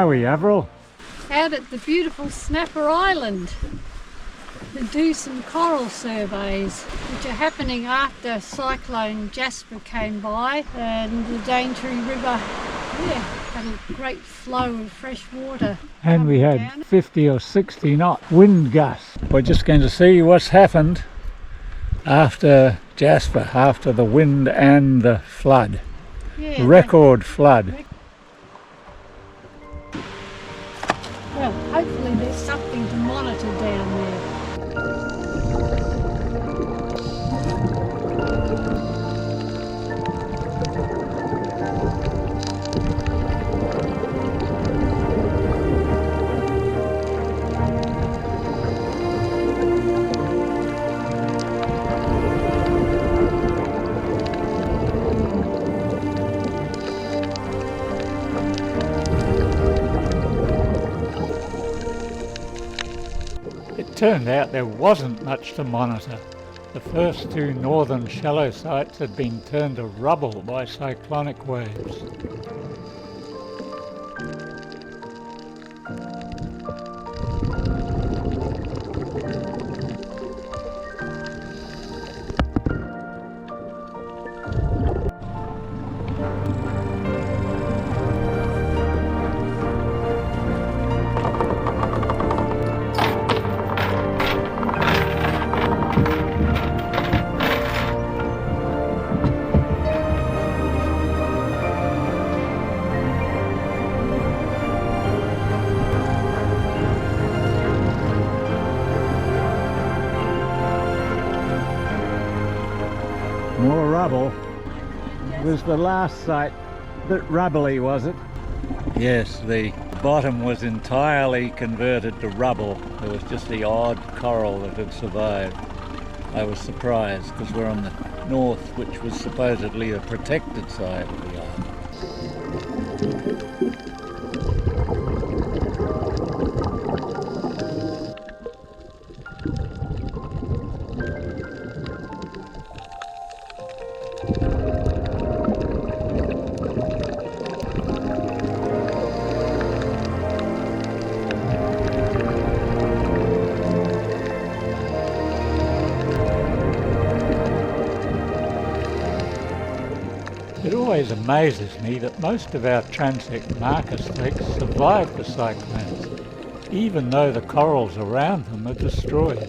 are we, Avril? Out at the beautiful Snapper Island to do some coral surveys, which are happening after Cyclone Jasper came by and the Daintree River had a great flow of fresh water. And we had down. 50 or 60 knot wind gusts. We're just going to see what's happened after Jasper, after the wind and the flood. Yeah, Record flood. Well, hopefully there's something to monitor down there. It turned out there wasn't much to monitor. The first two northern shallow sites had been turned to rubble by cyclonic waves. More rubble. Was the last site a bit rubbly, was it? Yes, the bottom was entirely converted to rubble. There was just the odd coral that had survived. I was surprised because we're on the north, which was supposedly the protected side of the island. It always amazes me that most of our transect marker snakes survive the cyclones, even though the corals around them are destroyed.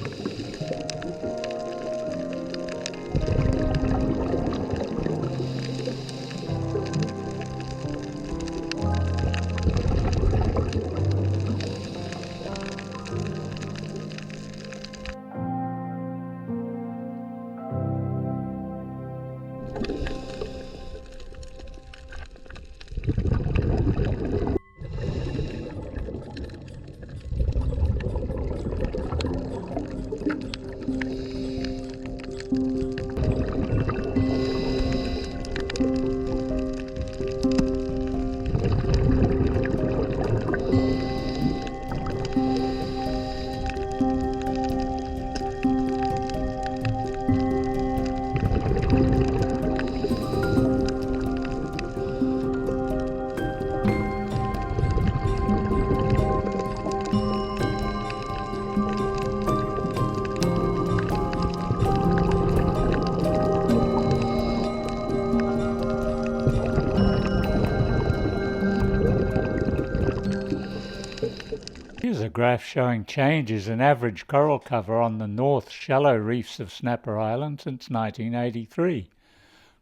Here's a graph showing changes in average coral cover on the north shallow reefs of Snapper Island since 1983.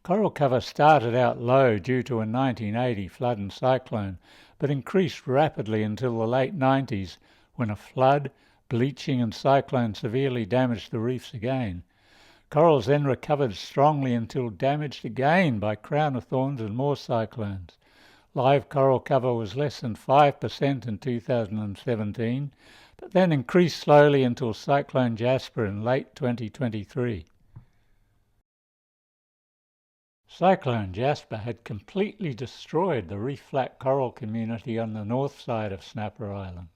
Coral cover started out low due to a 1980 flood and cyclone, but increased rapidly until the late 90s when a flood, bleaching and cyclone severely damaged the reefs again. Corals then recovered strongly until damaged again by crown of thorns and more cyclones. Live coral cover was less than 5% in 2017, but then increased slowly until Cyclone Jasper in late 2023. Cyclone Jasper had completely destroyed the reef flat coral community on the north side of Snapper Island.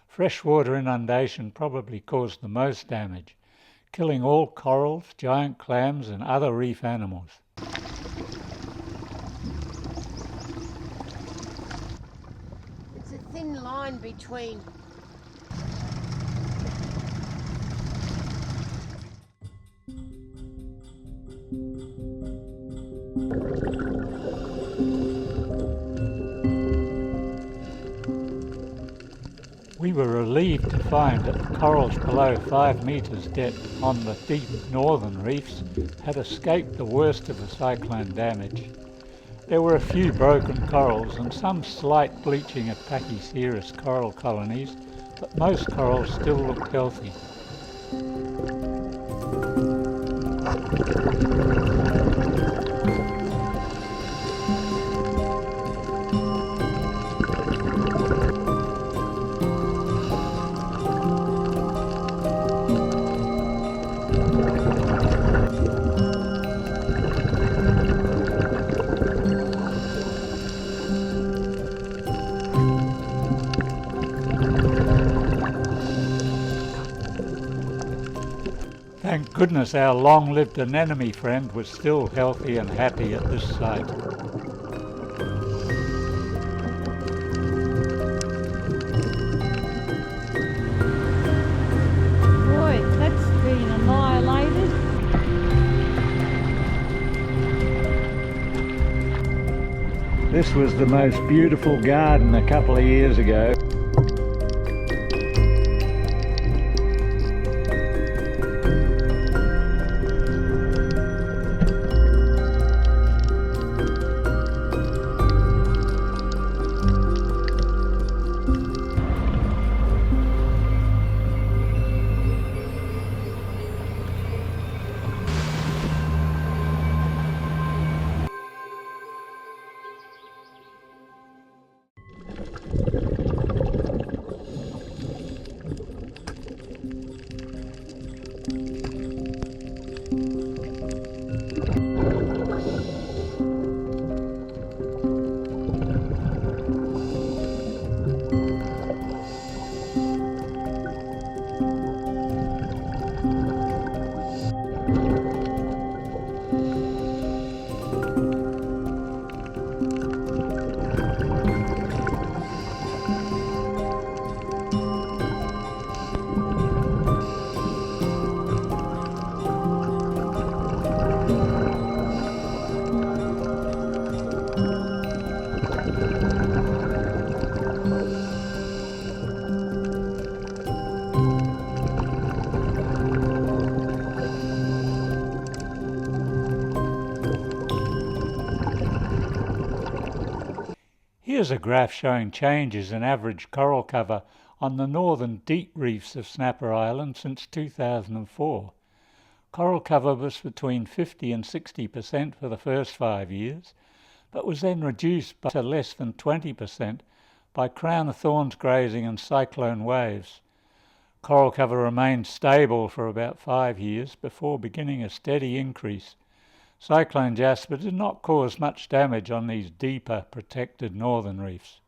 Freshwater inundation probably caused the most damage, killing all corals, giant clams and other reef animals. It's a thin thin line between We were relieved to find that the corals below 5 metres depth on the deep northern reefs had escaped the worst of the cyclone damage. There were a few broken corals and some slight bleaching of Pachyceras coral colonies, but most corals still looked healthy. Thank goodness our long-lived anemone friend was still healthy and happy at this site. Boy, that's been annihilated. This was the most beautiful garden a couple of years ago. Here's a graph showing changes in average coral cover on the northern deep reefs of Snapper Island since 2004. Coral cover was between 50 and 60% for the first 5 years, but was then reduced to less than 20% by crown of thorns grazing and cyclone waves. Coral cover remained stable for about 5 years before beginning a steady increase. Cyclone Jasper did not cause much damage on these deeper protected northern reefs.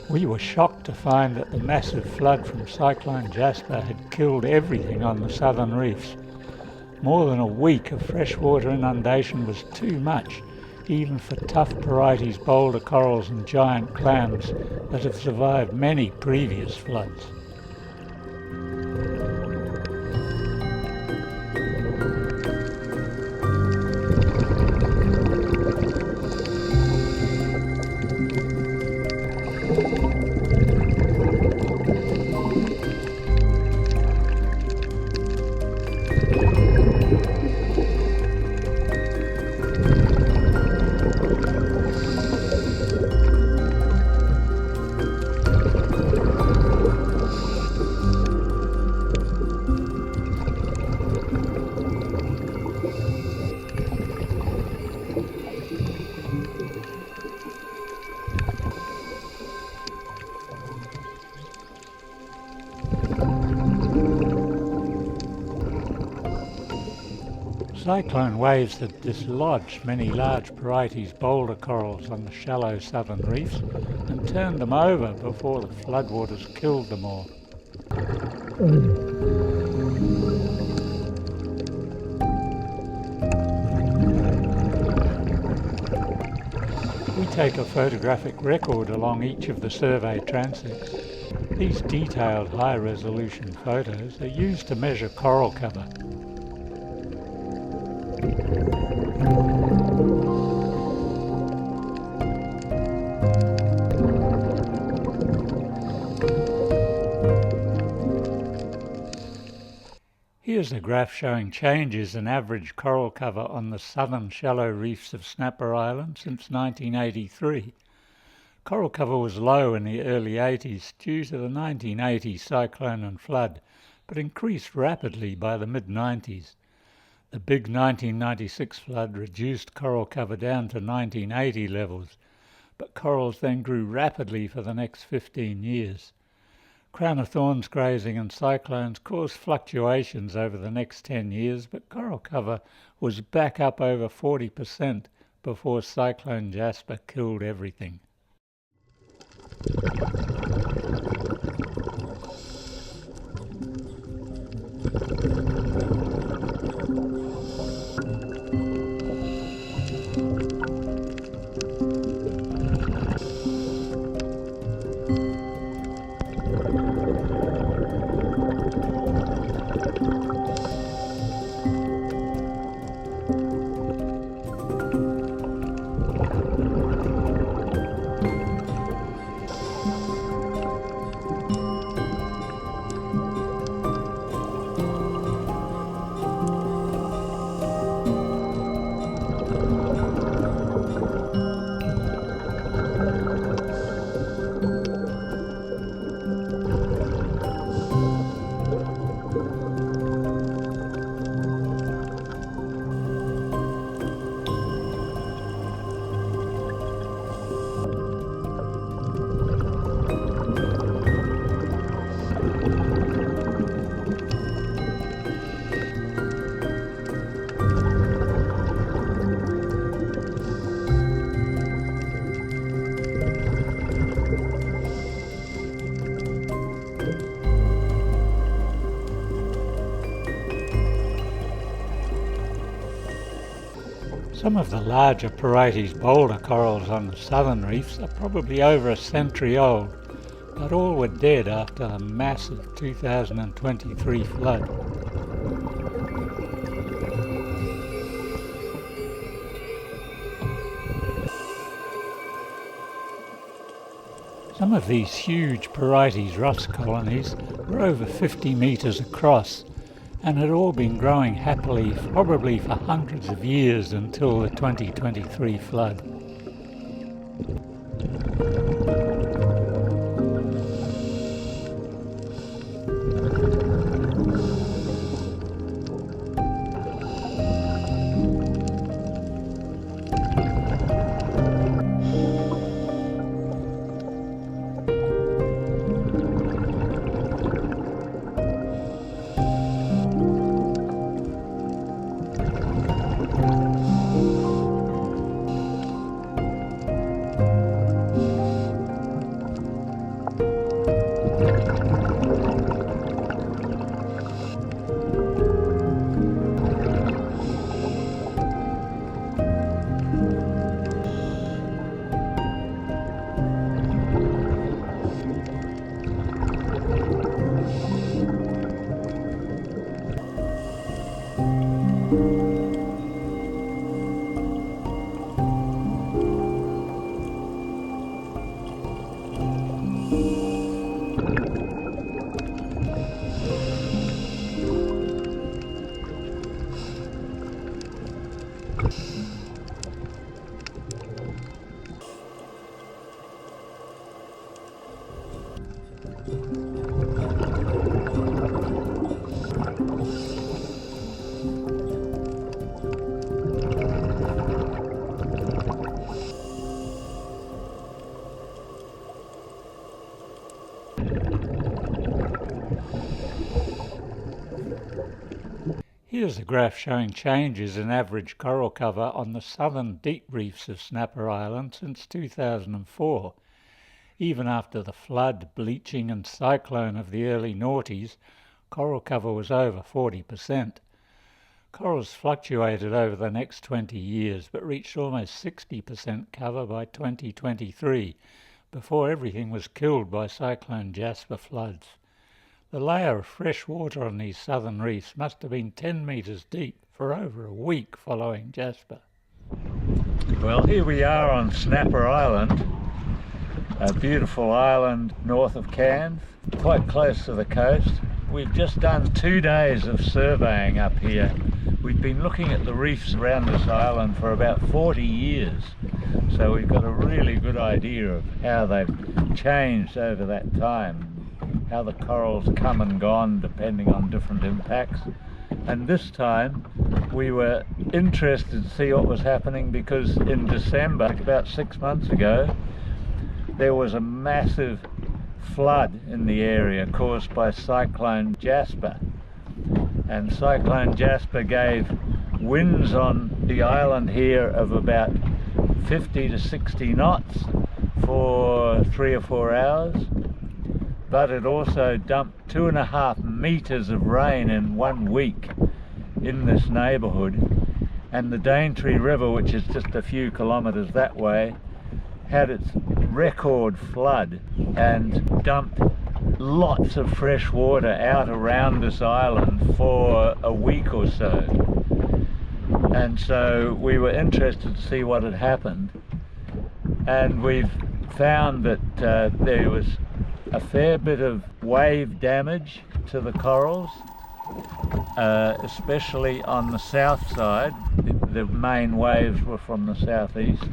We were shocked to find that the massive flood from Cyclone Jasper had killed everything on the southern reefs. More than a week of freshwater inundation was too much, even for tough Porites boulder corals and giant clams that have survived many previous floods. Cyclone waves had dislodged many large Porites boulder corals on the shallow southern reefs and turned them over before the floodwaters killed them all. We take a photographic record along each of the survey transects. These detailed high-resolution photos are used to measure coral cover. Here's a graph showing changes in average coral cover on the southern shallow reefs of Snapper Island since 1983. Coral cover was low in the early 80s due to the 1980 cyclone and flood, but increased rapidly by the mid-90s. The big 1996 flood reduced coral cover down to 1980 levels, but corals then grew rapidly for the next 15 years. Crown of thorns grazing and cyclones caused fluctuations over the next 10 years, but coral cover was back up over 40% before Cyclone Jasper killed everything. Some of the larger Porites boulder corals on the southern reefs are probably over a century old, but all were dead after the massive 2023 flood. Some of these huge Porites rust colonies were over 50 metres across and had all been growing happily probably for hundreds of years until the 2023 flood. Here's a graph showing changes in average coral cover on the southern deep reefs of Snapper Island since 2004. Even after the flood, bleaching and cyclone of the early noughties, coral cover was over 40%. Corals fluctuated over the next 20 years but reached almost 60% cover by 2023, before everything was killed by Cyclone Jasper floods. The layer of fresh water on these southern reefs must have been 10 metres deep for over a week following Jasper. Well, here we are on Snapper Island, a beautiful island north of Cairns, quite close to the coast. We've just done 2 days of surveying up here. We've been looking at the reefs around this island for about 40 years, so we've got a really good idea of how they've changed over that time, how the corals come and gone depending on different impacts. And this time we were interested to see what was happening because in December, about 6 months ago, there was a massive flood in the area caused by Cyclone Jasper. And Cyclone Jasper gave winds on the island here of about 50 to 60 knots for 3 or 4 hours. But it also dumped 2.5 meters of rain in 1 week in this neighbourhood. And the Daintree River, which is just a few kilometres that way, had its record flood and dumped lots of fresh water out around this island for a week or so. And so we were interested to see what had happened. And we've found that there was a fair bit of wave damage to the corals, especially on the south side. The main waves were from the southeast.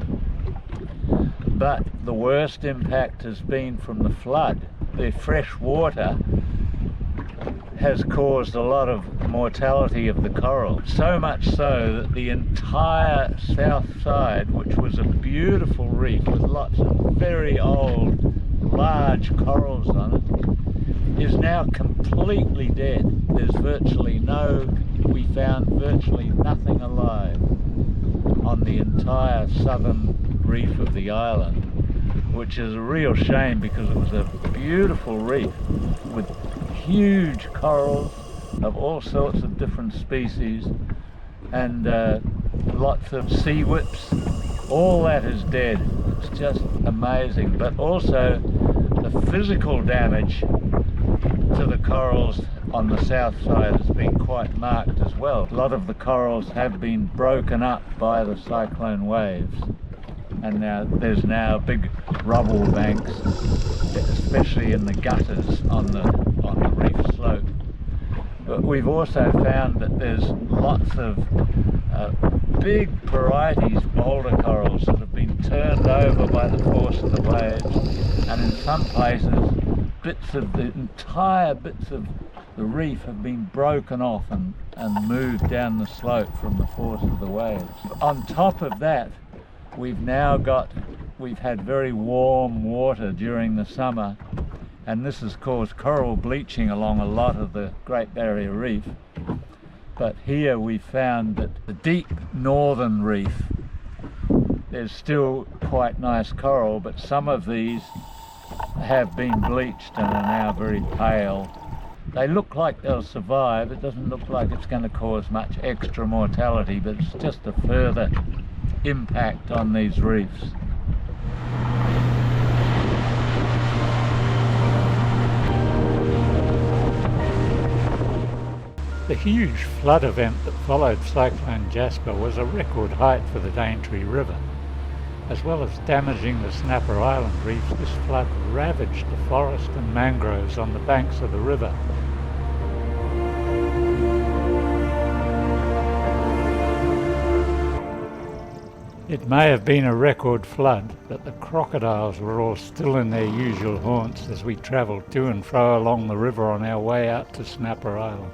But the worst impact has been from the flood. The fresh water has caused a lot of mortality of the coral. So much so that the entire south side, which was a beautiful reef with lots of very old, large corals on it, is now completely dead. There's we found virtually nothing alive on the entire southern reef of the island, which is a real shame because it was a beautiful reef with huge corals of all sorts of different species and lots of sea whips. All that is dead. It's just amazing. But also the physical damage to the corals on the south side has been quite marked as well. A lot of the corals have been broken up by the cyclone waves, and there's now big rubble banks, especially in the gutters on the reef slope. But we've also found that there's lots of big varieties boulder corals that have been turned over by the force of the waves, and in some places entire bits of the reef have been broken off and moved down the slope from the force of the waves. On top of that, we've had very warm water during the summer, and this has caused coral bleaching along a lot of the Great Barrier Reef. But here we found that the deep northern reef, there's still quite nice coral, but some of these have been bleached and are now very pale. They look like they'll survive. It doesn't look like it's going to cause much extra mortality, but it's just a further impact on these reefs. The huge flood event that followed Cyclone Jasper was a record height for the Daintree River. As well as damaging the Snapper Island reef, this flood ravaged the forest and mangroves on the banks of the river. It may have been a record flood, but the crocodiles were all still in their usual haunts as we travelled to and fro along the river on our way out to Snapper Island.